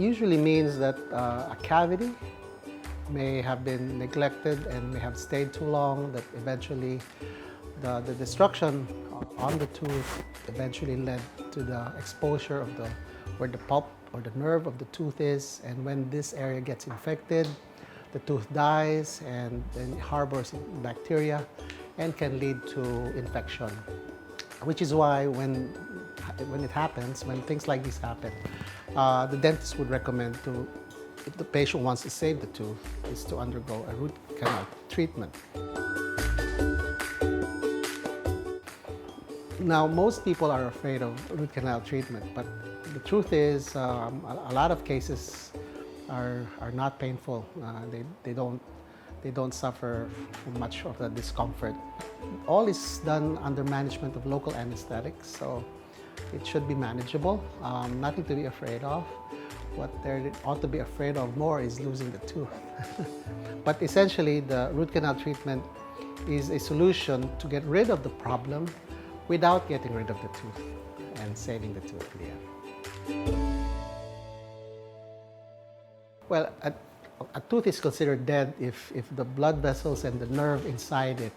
usually means that a cavity may have been neglected and may have stayed too long, that eventually the destruction on the tooth eventually led to the exposure of where the pulp or the nerve of the tooth is, and when this area gets infected, the tooth dies and then harbors bacteria and can lead to infection. Which is why when it happens, when things like this happen, the dentist would recommend to, if the patient wants to save the tooth, is to undergo a root canal treatment. Now, most people are afraid of root canal treatment, but the truth is a lot of cases are not painful. They don't suffer much of the discomfort. All is done under management of local anesthetics, so it should be manageable. Nothing to be afraid of. What they ought to be afraid of more is losing the tooth. But essentially, the root canal treatment is a solution to get rid of the problem without getting rid of the tooth and saving the tooth in the end. Well, a tooth is considered dead if the blood vessels and the nerve inside it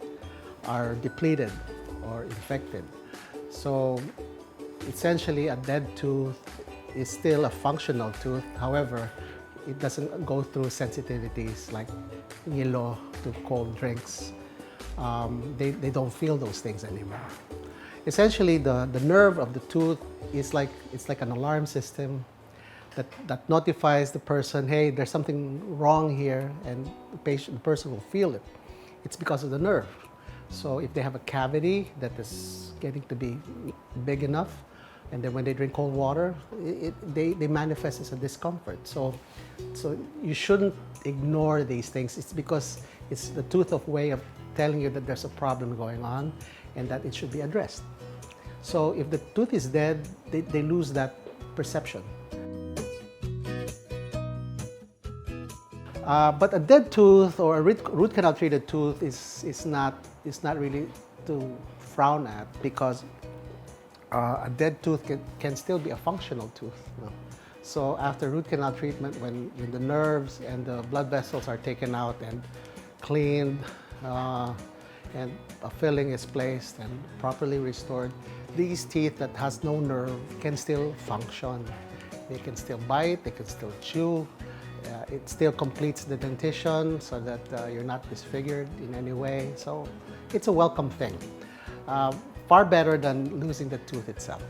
are depleted or infected. So essentially, a dead tooth is still a functional tooth. However, it doesn't go through sensitivities like yellow to cold drinks. They don't feel those things anymore. Essentially, the nerve of the tooth is like an alarm system that notifies the person, hey, there's something wrong here, and the person will feel it. It's because of the nerve. So if they have a cavity that is getting to be big enough, and then when they drink cold water, they manifest as a discomfort. So you shouldn't ignore these things. It's because it's the tooth of way of telling you that there's a problem going on and that it should be addressed. So if the tooth is dead, they lose that perception. But a dead tooth or a root canal treated tooth is not really to frown at, because a dead tooth can still be a functional tooth. You know? So after root canal treatment, when the nerves and the blood vessels are taken out and cleaned, and a filling is placed and properly restored, these teeth that has no nerve can still function. They can still bite, they can still chew. It still completes the dentition so that you're not disfigured in any way. So it's a welcome thing. Far better than losing the tooth itself.